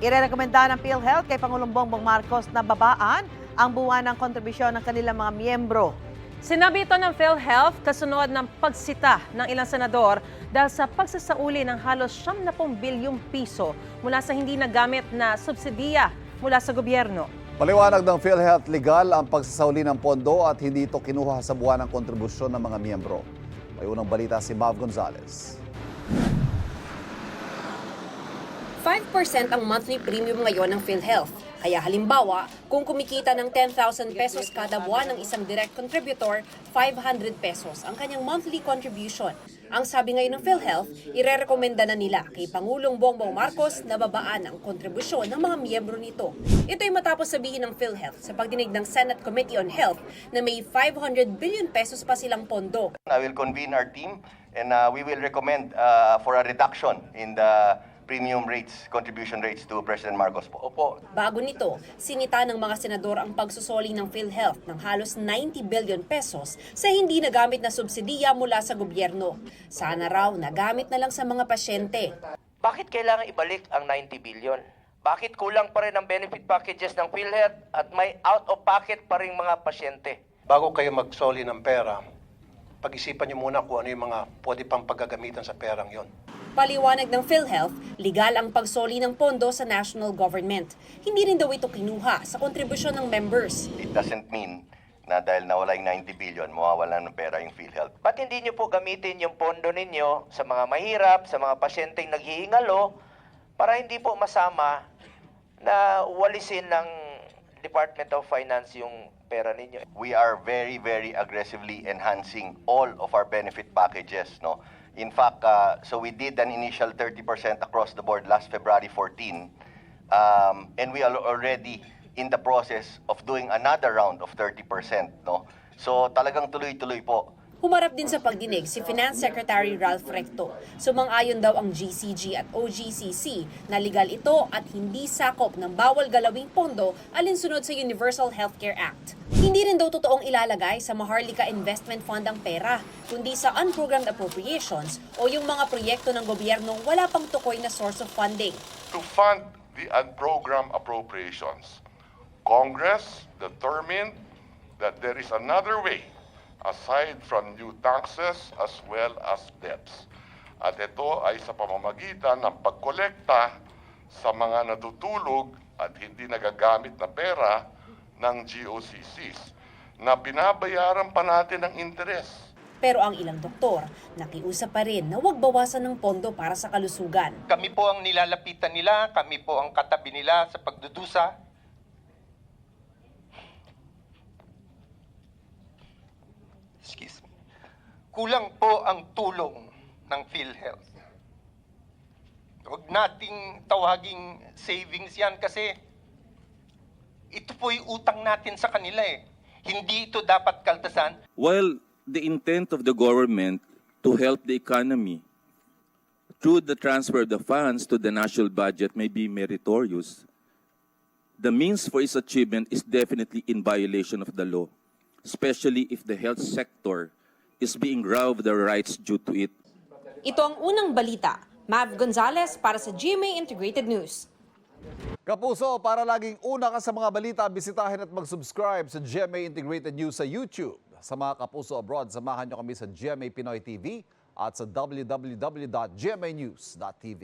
Irerekomenda ng PhilHealth kay Pangulong Bongbong Marcos na babaan ang buwan ng kontribusyon ng kanilang mga miyembro. Sinabi ito ng PhilHealth kasunod ng pagsita ng ilang senador dahil sa pagsasauli ng halos 70 bilyong piso mula sa hindi nagamit na subsidiya mula sa gobyerno. Paliwanag ng PhilHealth, legal ang pagsasauli ng pondo at hindi ito kinuha sa buwan ng kontribusyon ng mga miyembro. May unang balita si Mav Gonzalez. 5% ang monthly premium ngayon ng PhilHealth. Kaya halimbawa, kung kumikita ng 10,000 pesos kada buwan ng isang direct contributor, 500 pesos ang kanyang monthly contribution. Ang sabi ngayon ng PhilHealth, irerekomenda na nila kay Pangulong Bongbong Marcos na babaan ang kontribusyon ng mga miyembro nito. Ito'y matapos sabihin ng PhilHealth sa pagdinig ng Senate Committee on Health na may 500 billion pesos pa silang pondo. I will convene our team and we will recommend for a reduction in the premium rates, contribution rates to President Marcos po. Opo. Bago nito, sinita ng mga senador ang pagsusoli ng PhilHealth ng halos 90 billion pesos sa hindi nagamit na subsidiya mula sa gobyerno. Sana raw nagamit na lang sa mga pasyente. Bakit kailangan ibalik ang 90 billion? Bakit kulang pa rin ang benefit packages ng PhilHealth at may out-of-pocket pa rin mga pasyente? Bago kayo magsoli ng pera, pag-isipan niyo muna kung ano yung mga pwede pang paggagamitan sa perang yon. Paliwanag ng PhilHealth, legal ang pagsoli ng pondo sa national government. Hindi rin daw ito kinuha sa kontribusyon ng members. It doesn't mean na dahil nawala yung 90 billion, mawawalan ng pera yung PhilHealth. Ba't hindi nyo po gamitin yung pondo ninyo sa mga mahirap, sa mga pasyenteng naghihingalo, para hindi po masama na walisin ng Department of Finance yung pera ninyo? We are very, very aggressively enhancing all of our benefit packages, no? In fact, so we did an initial 30% across the board last February 14, and we are already in the process of doing another round of 30%, no? So talagang tuloy-tuloy po. Humarap din sa pagdinig si Finance Secretary Ralph Recto. Sumang-ayon daw ang GCG at OGCC na legal ito at hindi sakop ng bawal galawing pondo alinsunod sa Universal Healthcare Act. Hindi rin daw totoong ilalagay sa Maharlika Investment Fund ang pera, kundi sa unprogrammed appropriations o yung mga proyekto ng gobyernong wala pang tukoy na source of funding. To fund the unprogrammed appropriations, Congress determined that there is another way aside from new taxes as well as debts. At ito ay sa pamamagitan ng pagkolekta sa mga natutulog at hindi nagagamit na pera ng GOCCs na binabayaran pa natin ng interes. Pero ang ilang doktor, nakiusap pa rin na huwag bawasan ng pondo para sa kalusugan. Kami po ang nilalapitan nila, kami po ang katabi nila sa pagdudusa. Excuse me. Kulang po ang tulong ng PhilHealth. Huwag nating tawaging savings yan kasi ito po yung utang natin sa kanila eh. Hindi ito dapat kaltasan. While the intent of the government to help the economy through the transfer of the funds to the national budget may be meritorious, the means for its achievement is definitely in violation of the law, especially if the health sector is being robbed of the rights due to it. Ito ang unang balita. Mav Gonzalez para sa GMA Integrated News. Kapuso, para laging una ka sa mga balita, bisitahin at mag-subscribe sa GMA Integrated News sa YouTube. Sa mga kapuso abroad, samahan nyo kami sa GMA Pinoy TV at sa www.gmanews.tv.